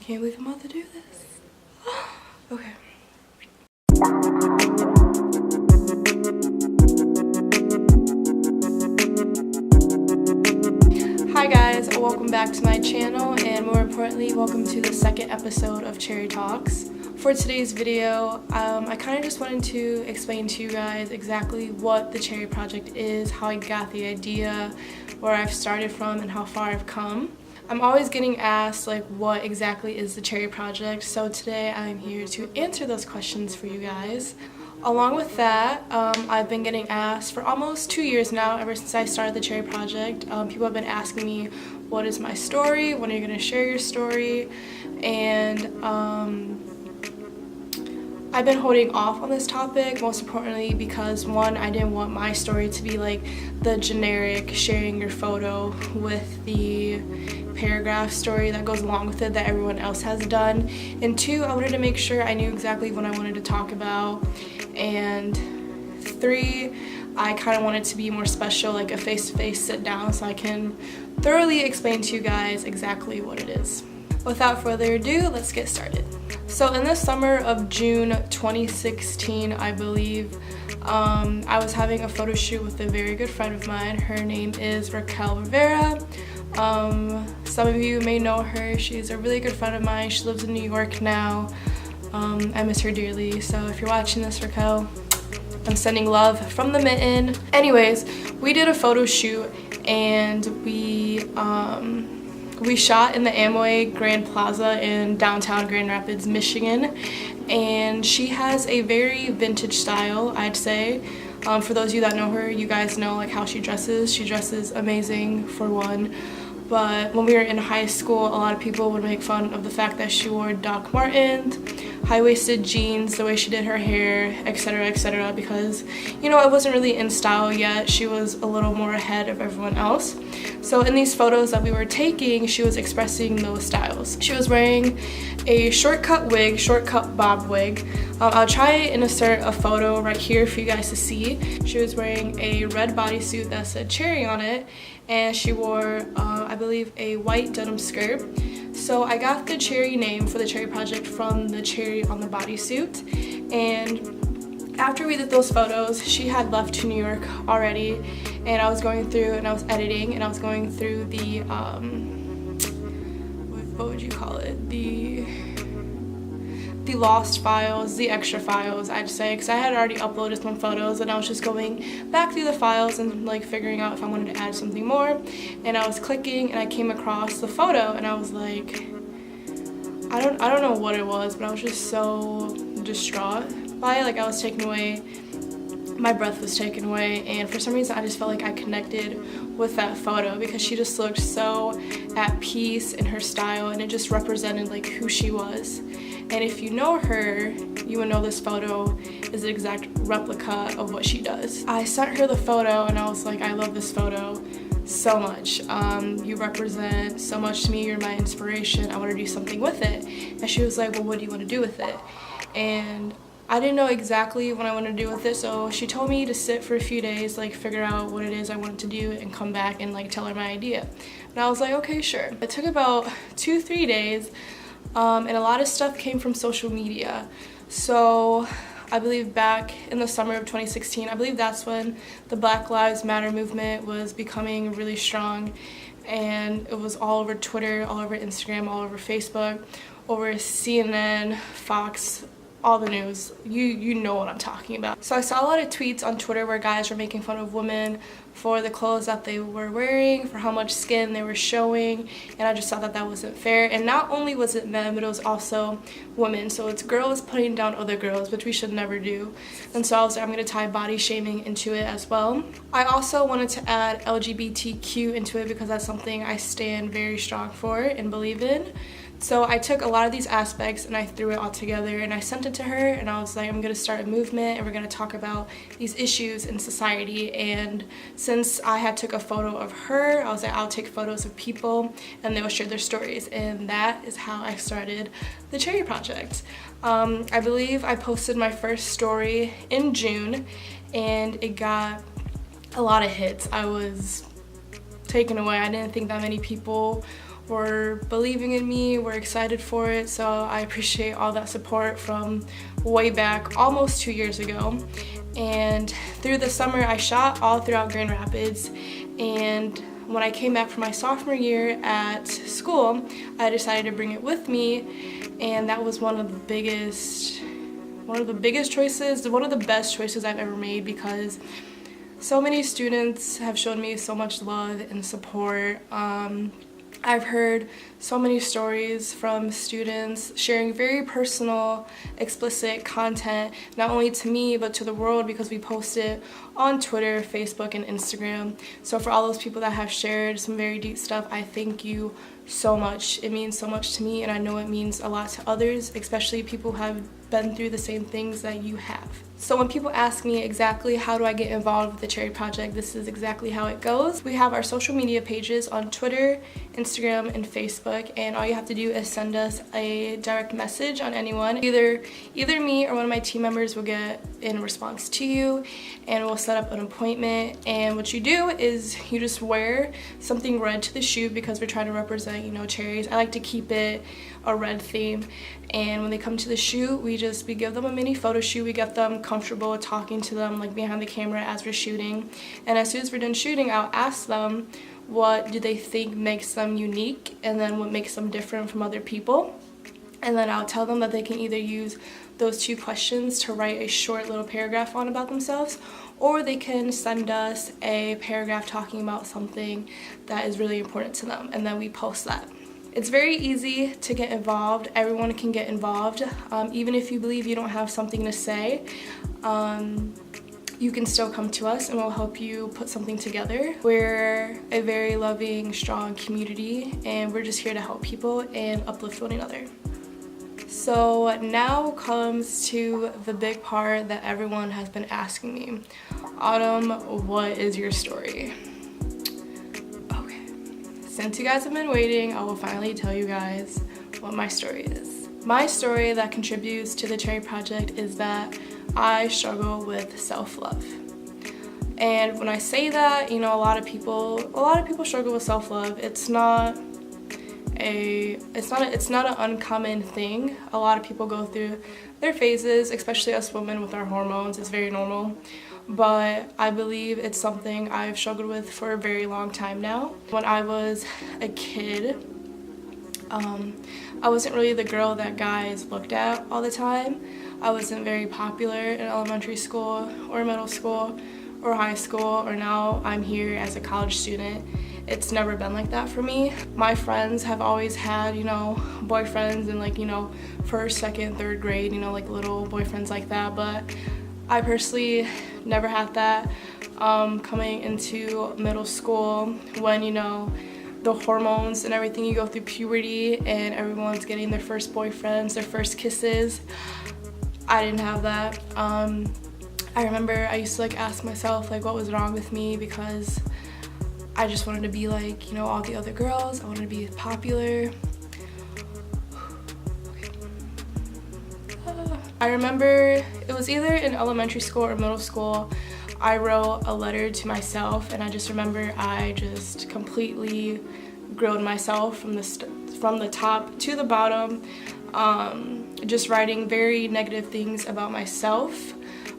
can't believe I'm about to do this. Okay. Hi guys, welcome back to my channel, and more importantly, welcome to the second episode of Cherry Talks. For today's video, I kind of just wanted to explain to you guys exactly what the Cherry Project is, how I got the idea, where I've started from, and how far I've come. I'm always getting asked like what exactly is the Cherry Project, so today I'm here to answer those questions for you guys. Along with that, I've been getting asked for almost 2 years now, ever since I started the Cherry Project. People have been asking me, what is my story? When are you going to share your story? And I've been holding off on this topic, most importantly because one, I didn't want my story to be like the generic sharing your photo with the paragraph story that goes along with it that everyone else has done. And two, I wanted to make sure I knew exactly what I wanted to talk about. And three, I kind of wanted to be more special, like a face-to-face sit down, so I can thoroughly explain to you guys exactly what it is. Without further ado, let's get started. So in the summer of June 2016, I believe, I was having a photo shoot with a very good friend of mine. Her name is Raquel Rivera. Some of you may know her. She's a really good friend of mine. She lives in New York now. I miss her dearly. So if you're watching this, Raquel, I'm sending love from the mitten. Anyways, we did a photo shoot, and we shot in the Amway Grand Plaza in downtown Grand Rapids, Michigan. And she has a very vintage style, I'd say. For those of you that know her, you guys know like how she dresses. She dresses amazing, for one. But when we were in high school, a lot of people would make fun of the fact that she wore Doc Martens, high-waisted jeans, the way she did her hair, etc., because, you know, it wasn't really in style yet. She was a little more ahead of everyone else. So in these photos that we were taking, she was expressing those styles. She was wearing a shortcut wig, shortcut bob wig. I'll try and insert a photo right here for you guys to see. She was wearing a red bodysuit that said Cherry on it, and she wore, I believe, a white denim skirt. So I got the Cherry name for the Cherry Project from the cherry on the bodysuit. And after we did those photos, she had left to New York already, and I was going through and I was editing, and I was going through the, what would you call it? The lost files, the extra files, I'd say, because I had already uploaded some photos, and I was just going back through the files and like figuring out if I wanted to add something more. And I was clicking, and I came across the photo, and I was like, I don't know what it was, but I was just so distraught by it. Like, I was taken away, my breath was taken away, and for some reason I just felt like I connected with that photo because she just looked so at peace in her style, and it just represented like who she was. And if you know her, you would know this photo is an exact replica of what she does. I sent her the photo, and I was like, I love this photo so much. You represent so much to me. You're my inspiration. I want to do something with it. And she was like, well, what do you want to do with it? And I didn't know exactly what I wanted to do with it, so she told me to sit for a few days, like figure out what it is I wanted to do, and come back and like tell her my idea. And I was like, okay, sure. It took about 2-3 days. And a lot of stuff came from social media. So I believe back in the summer of 2016, I believe that's when the Black Lives Matter movement was becoming really strong, and it was all over Twitter, all over Instagram, all over Facebook, over CNN, Fox, all the news. You know what I'm talking about. So I saw a lot of tweets on Twitter where guys were making fun of women for the clothes that they were wearing, for how much skin they were showing, and I just thought that that wasn't fair. And not only was it men, but it was also women. So it's girls putting down other girls, which we should never do. And so I was like, I'm gonna tie body shaming into it as well. I also wanted to add LGBTQ into it because that's something I stand very strong for and believe in. So I took a lot of these aspects and I threw it all together, and I sent it to her, and I was like, I'm gonna start a movement, and we're gonna talk about these issues in society. And since I had took a photo of her, I was like, I'll take photos of people and they'll share their stories. And that is how I started the Cherry Project. I believe I posted my first story in June, and it got a lot of hits. I was taken away. I didn't think that many people were believing in me, were excited for it. So I appreciate all that support from way back, almost 2 years ago. And through the summer, I shot all throughout Grand Rapids. And when I came back for my sophomore year at school, I decided to bring it with me. And that was one of the biggest choices, one of the best choices I've ever made, because so many students have shown me so much love and support. I've heard so many stories from students sharing very personal, explicit content, not only to me, but to the world, because we post it on Twitter, Facebook, and Instagram. So for all those people that have shared some very deep stuff, I thank you so much. It means so much to me, and I know it means a lot to others, especially people who have been through the same things that you have. So when people ask me exactly how do I get involved with the charity project, this is exactly how it goes. We have our social media pages on Twitter, Instagram, and Facebook, and all you have to do is send us a direct message on anyone. Either me or one of my team members will get in response to you, and we'll set up an appointment. And what you do is you just wear something red to the shoot, because we're trying to represent, cherries. I like to keep it a red theme. And when they come to the shoot, we give them a mini photo shoot. We get them comfortable talking to them like behind the camera as we're shooting. And as soon as we're done shooting, I'll ask them what do they think makes them unique, and then what makes them different from other people. And then I'll tell them that they can either use those 2 questions to write a short little paragraph on about themselves, or they can send us a paragraph talking about something that is really important to them, and then we post that. It's very easy to get involved. Everyone can get involved. Even if you believe you don't have something to say, you can still come to us and we'll help you put something together. We're a very loving, strong community, and we're just here to help people and uplift one another. So now comes to the big part that everyone has been asking me. Autumn, what is your story? Since you guys have been waiting, I will finally tell you guys what my story is. My story that contributes to the charity project is that I struggle with self-love. And when I say that, a lot of people struggle with self-love. It's not an uncommon thing. A lot of people go through their phases, especially us women with our hormones. It's very normal. But I believe it's something I've struggled with for a very long time now. When I was a kid, I wasn't really the girl that guys looked at all the time. I wasn't very popular in elementary school or middle school or high school, or now I'm here as a college student. It's never been like that for me. My friends have always had, boyfriends in first, second, third grade, little boyfriends like that, but I personally never had that. Coming into middle school, when the hormones and everything, you go through puberty and everyone's getting their first boyfriends, their first kisses. I didn't have that. I remember I used to ask myself what was wrong with me, because I just wanted to be like all the other girls. I wanted to be popular. I remember it was either in elementary school or middle school, I wrote a letter to myself, and I just remember I just completely grilled myself from the top to the bottom, just writing very negative things about myself,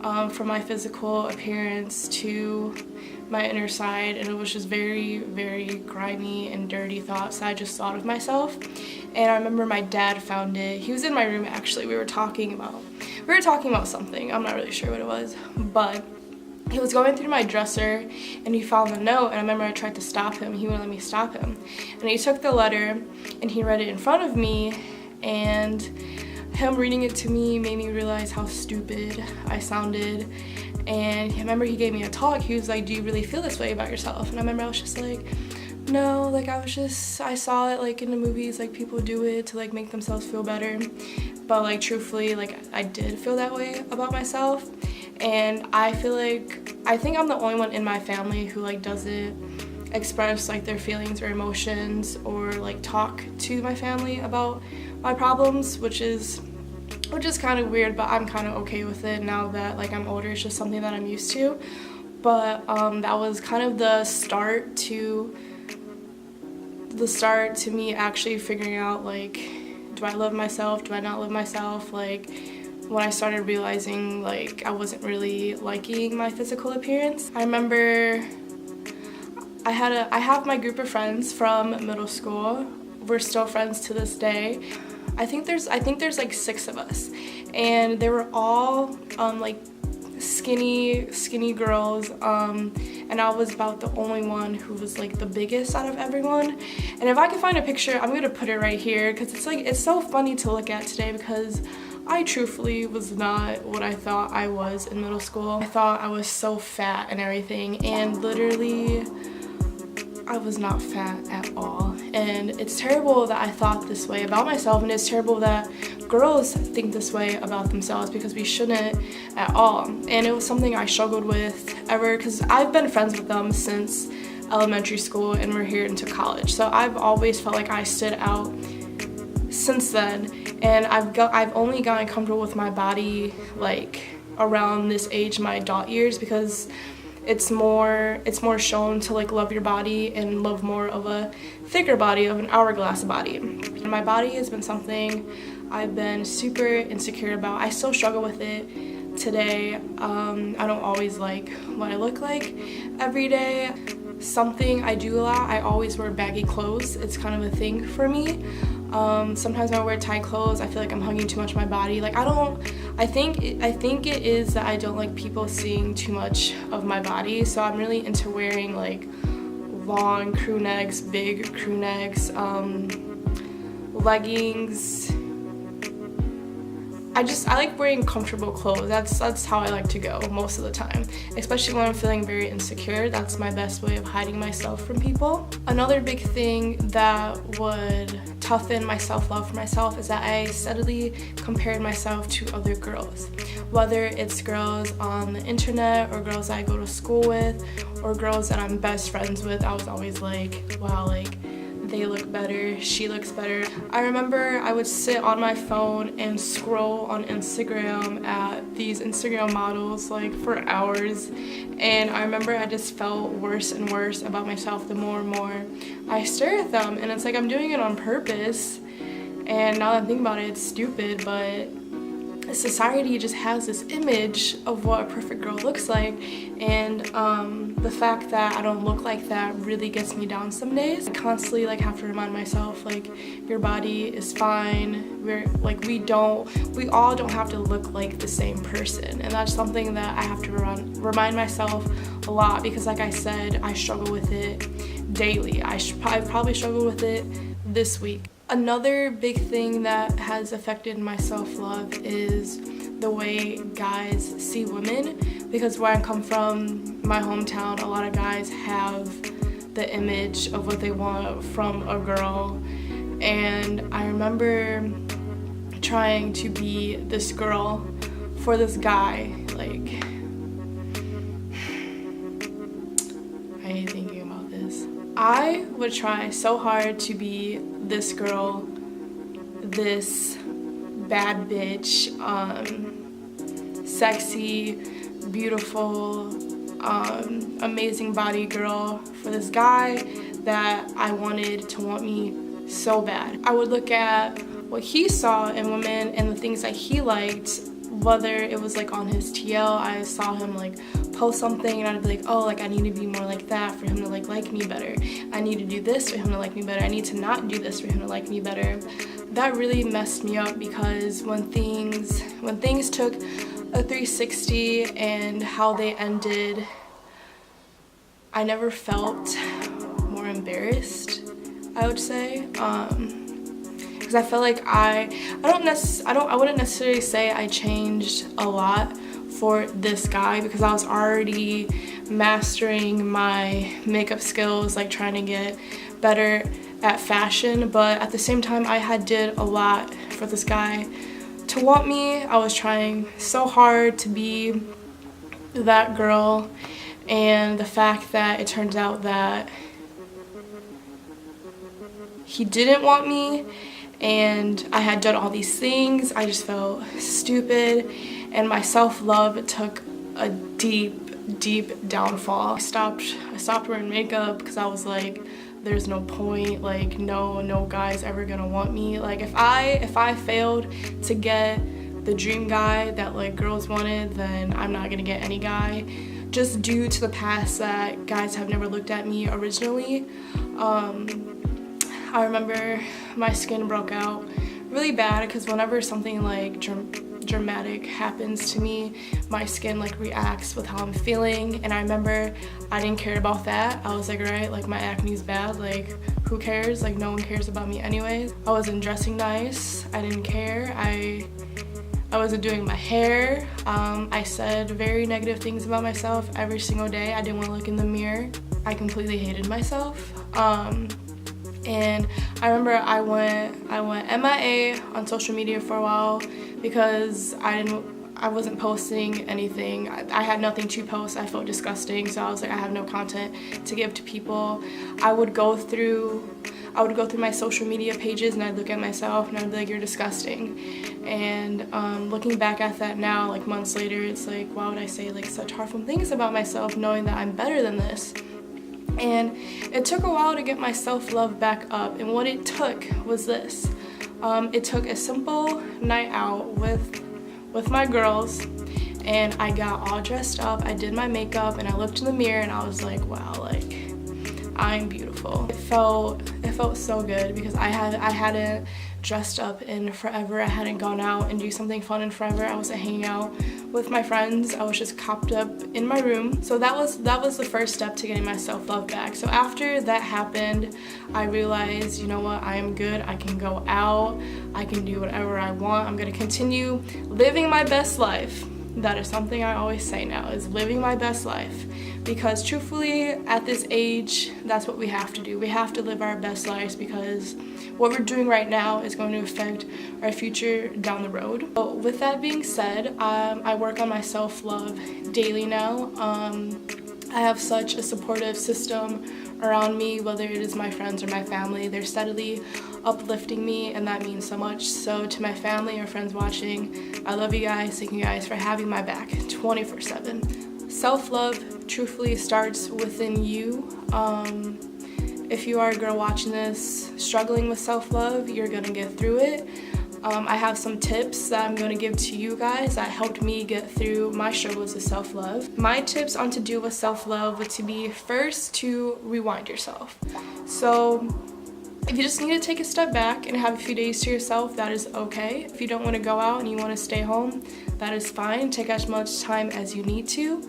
from my physical appearance to my inner side, and it was just very, very grimy and dirty thoughts I just thought of myself. And I remember my dad found it. He was in my room actually. We were talking about something. I'm not really sure what it was, but he was going through my dresser and he found the note, and I remember I tried to stop him. He wouldn't let me stop him. And he took the letter and he read it in front of me, and him reading it to me made me realize how stupid I sounded. And I remember he gave me a talk. He was like, do you really feel this way about yourself? And I remember I was just like, no, I saw it in the movies, people do it to make themselves feel better. But truthfully, I did feel that way about myself. And I think I'm the only one in my family who doesn't express their feelings or emotions, or talk to my family about my problems, which is kind of weird, but I'm kind of okay with it now that I'm older. It's just something that I'm used to. But that was kind of the start to the start to me actually figuring out, like, do I love myself, do I not love myself, like, when I started realizing, like, I wasn't really liking my physical appearance. I remember I have my group of friends from middle school. We're still friends to this day. I think there's like 6 of us, and they were all like skinny girls, and I was about the only one who was like the biggest out of everyone. And if I can find a picture, I'm gonna put it right here, because it's so funny to look at today, because I truthfully was not what I thought I was in middle school. I thought I was so fat and everything, and literally I was not fat at all. And it's terrible that I thought this way about myself, and it's terrible that girls think this way about themselves, because we shouldn't at all. And it was something I struggled with ever, because I've been friends with them since elementary school and we're here into college. So I've always felt like I stood out since then, and I've only gotten comfortable with my body like around this age, my adult years, because it's more shown to like love your body and love more of a thicker body, of an hourglass body. And my body has been something I've been super insecure about. I still struggle with it today. I don't always like what I look like every day. Something I do a lot, I always wear baggy clothes. It's kind of a thing for me. Sometimes when I wear tight clothes, I feel like I'm hugging too much of my body. Like I think it is that I don't like people seeing too much of my body. So I'm really into wearing like long crew necks, big crew necks, leggings. I like wearing comfortable clothes. That's how I like to go most of the time, especially when I'm feeling very insecure. That's my best way of hiding myself from people. Another big thing that would toughen my self-love for myself is that I steadily compared myself to other girls, whether it's girls on the internet or girls that I go to school with or girls that I'm best friends with. I was always like, wow, like, they look better, she looks better. I remember I would sit on my phone and scroll on Instagram at these Instagram models like for hours, and I remember I just felt worse and worse about myself the more and more I stare at them, and it's like I'm doing it on purpose. And now that I think about it, it's stupid, but society just has this image of what a perfect girl looks like, and the fact that I don't look like that really gets me down some days. I constantly like have to remind myself, like, your body is fine. We all don't have to look like the same person, and that's something that I have to remind myself a lot, because like I said, I struggle with it daily. I probably struggle with it this week. Another big thing that has affected my self-love is the way guys see women, because where I come from, my hometown, a lot of guys have the image of what they want from a girl. And I remember trying to be this girl for this guy. Like, I hate thinking about this. I would try so hard to be this girl, this bad bitch, sexy, beautiful, amazing body girl for this guy that I wanted to want me so bad. I would look at what he saw in women and the things that he liked, whether it was like on his TL, I saw him like post something and I'd be like, oh, like I need to be more like that for him to like me better. I need to do this for him to like me better. I need to not do this for him to like me better. That really messed me up, because when things took a 360 and how they ended, I never felt more embarrassed, I would say. Because I felt like I wouldn't necessarily say I changed a lot for this guy, because I was already mastering my makeup skills, like trying to get better at fashion, but at the same time I did a lot for this guy to want me. I was trying so hard to be that girl, and the fact that it turns out that he didn't want me and I had done all these things, I just felt stupid, and my self-love took a deep downfall. I stopped wearing makeup because I was like, there's no point, like no guy's ever gonna want me. Like if I failed to get the dream guy that like girls wanted, then I'm not gonna get any guy, just due to the past that guys have never looked at me originally. I remember my skin broke out really bad because whenever something like dramatic happens to me, my skin like reacts with how I'm feeling, and I remember I didn't care about that. I was like, alright, like my acne's bad, like who cares, like no one cares about me anyways. I wasn't dressing nice, I didn't care, I wasn't doing my hair. I said very negative things about myself every single day. I didn't want to look in the mirror. I completely hated myself. And I remember I went MIA on social media for a while because I wasn't posting anything. I had nothing to post. I felt disgusting, so I was like, I have no content to give to people. I would go through my social media pages and I'd look at myself and I'd be like, you're disgusting. And looking back at that now, like months later, it's like, why would I say like such harmful things about myself knowing that I'm better than this? And it took a while to get my self-love back up, and what it took was this. It took a simple night out with my girls, and I got all dressed up, I did my makeup, and I looked in the mirror and I was like, wow, like I'm beautiful. It felt so good because I hadn't dressed up in forever. I hadn't gone out and do something fun in forever. I wasn't hanging out with my friends. I was just cooped up in my room. So that was the first step to getting my self-love back. So after that happened, I realized, you know what, I am good. I can go out. I can do whatever I want. I'm gonna continue living my best life. That is something I always say now, is living my best life. Because truthfully, at this age, that's what we have to do. We have to live our best lives because what we're doing right now is going to affect our future down the road. But with that being said, I work on my self-love daily now. I have such a supportive system around me, whether it is my friends or my family. They're steadily uplifting me, and that means so much. So to my family or friends watching, I love you guys. Thank you guys for having my back 24/7. Self-love truthfully starts within you. If you are a girl watching this struggling with self-love, you're gonna get through it. I have some tips that I'm gonna give to you guys that helped me get through my struggles with self-love. My tips on to do with self-love would to be first to rewind yourself. So if you just need to take a step back and have a few days to yourself, that is okay. If you don't want to go out and you want to stay home, that is fine. Take as much time as you need to.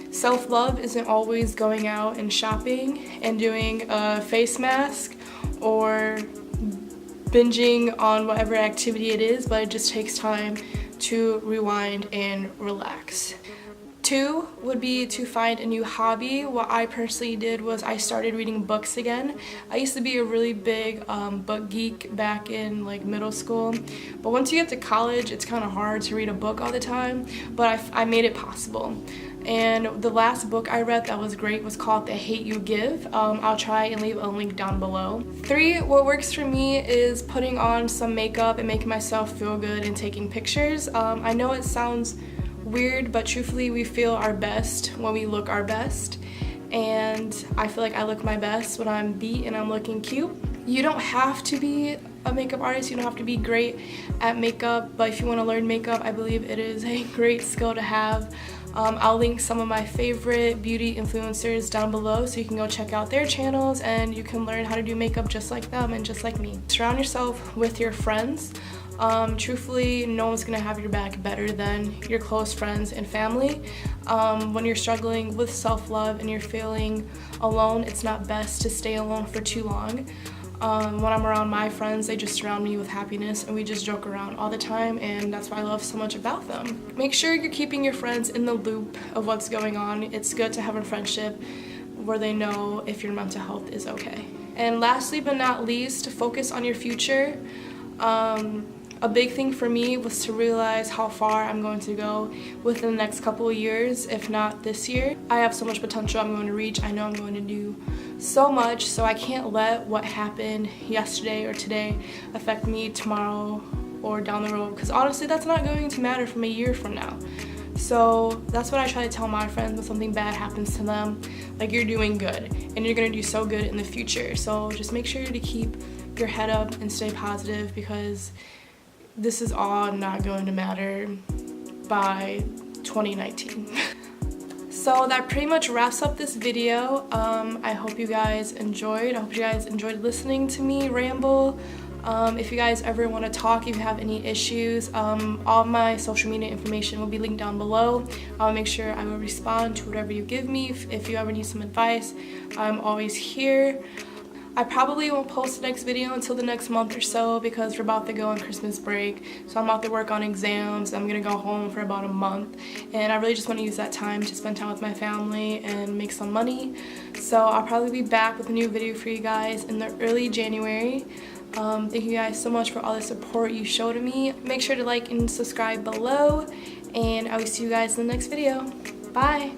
Self-love isn't always going out and shopping and doing a face mask or binging on whatever activity it is, but it just takes time to rewind and relax. 2 would be to find a new hobby. What I personally did was I started reading books again. I used to be a really big book geek back in like middle school, but once you get to college, it's kind of hard to read a book all the time, but I made it possible. And the last book I read that was great was called The Hate You Give. I'll try and leave a link down below. 3, what works for me is putting on some makeup and making myself feel good and taking pictures. I know it sounds weird, but truthfully we feel our best when we look our best, and I feel like I look my best when I'm beat and I'm looking cute. You don't have to be a makeup artist, you don't have to be great at makeup, but if you want to learn makeup, I believe it is a great skill to have. I'll link some of my favorite beauty influencers down below so you can go check out their channels and you can learn how to do makeup just like them and just like me. Surround yourself with your friends. Truthfully, no one's gonna have your back better than your close friends and family. When you're struggling with self-love and you're feeling alone, it's not best to stay alone for too long. When I'm around my friends, they just surround me with happiness and we just joke around all the time, and that's what I love so much about them. Make sure you're keeping your friends in the loop of what's going on. It's good to have a friendship where they know if your mental health is okay. And lastly but not least, focus on your future. A big thing for me was to realize how far I'm going to go within the next couple of years, if not this year. I have so much potential I'm going to reach. I know I'm going to do so much, so I can't let what happened yesterday or today affect me tomorrow or down the road, because honestly that's not going to matter from a year from now. So that's what I try to tell my friends when something bad happens to them. Like, you're doing good and you're gonna do so good in the future. So just make sure to keep your head up and stay positive, because this is all not going to matter by 2019. So that pretty much wraps up this video. I hope you guys enjoyed. I hope you guys enjoyed listening to me ramble. If you guys ever want to talk, if you have any issues, all my social media information will be linked down below. I'll make sure I will respond to whatever you give me. If you ever need some advice, I'm always here. I probably won't post the next video until the next month or so, because we're about to go on Christmas break. So I'm about to work on exams. I'm gonna go home for about a month, and I really just want to use that time to spend time with my family and make some money. So I'll probably be back with a new video for you guys in the early January. Thank you guys so much for all the support you show to me. Make sure to like and subscribe below, and I will see you guys in the next video. Bye!